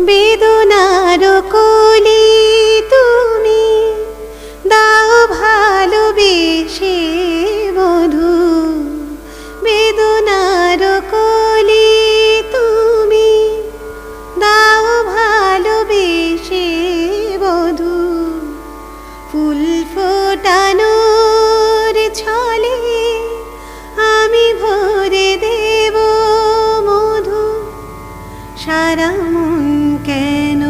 বেদনার কলি তুমি দাও ভালোবেসে বধূ, বেদনার কলি তুমি দাও ভালোবেসে বধূ। ফুল ফোটানোর ছলে আমি ভরে দেব মধু। সারা মন কেন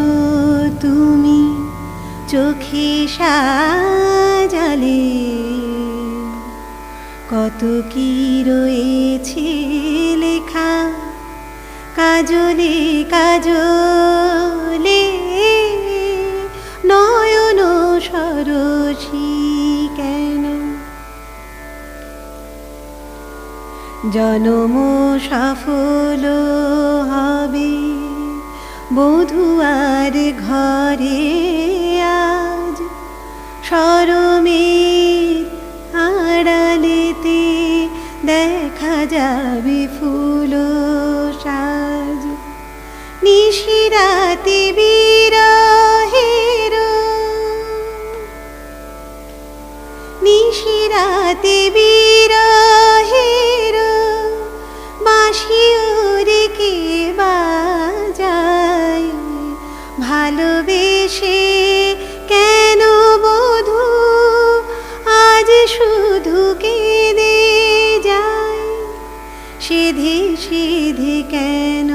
তুমি চোখে সাজালে, কত কি রয়েছে লেখা কাজলে কাজলে, নয়ন সরসী কেন। জনম সফল হবে বধূয়ার ঘরে আজ, শরমের আড়ালেতে দেখা যাবে ফুল সাজ। নিশিরাতে বিরহের, নিশিরাতে বিরহের বাঁশি ওরে কে বাজায়। ভালোবেসে কেন বধূ আজ শুধু কেঁদে যায়। সেধে সেধে কেন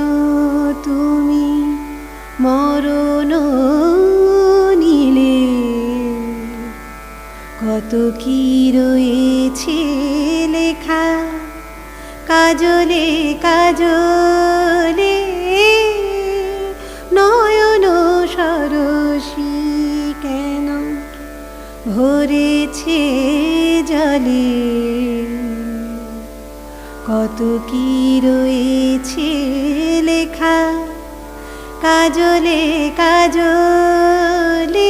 তুমি মরণ নিলে, কত কি রয়েছে লেখা কাজলে কাজলে, নয়ন সরসী কেন ভরেছে জলে। কত কি রয়েছে লেখা কাজলে কাজলে।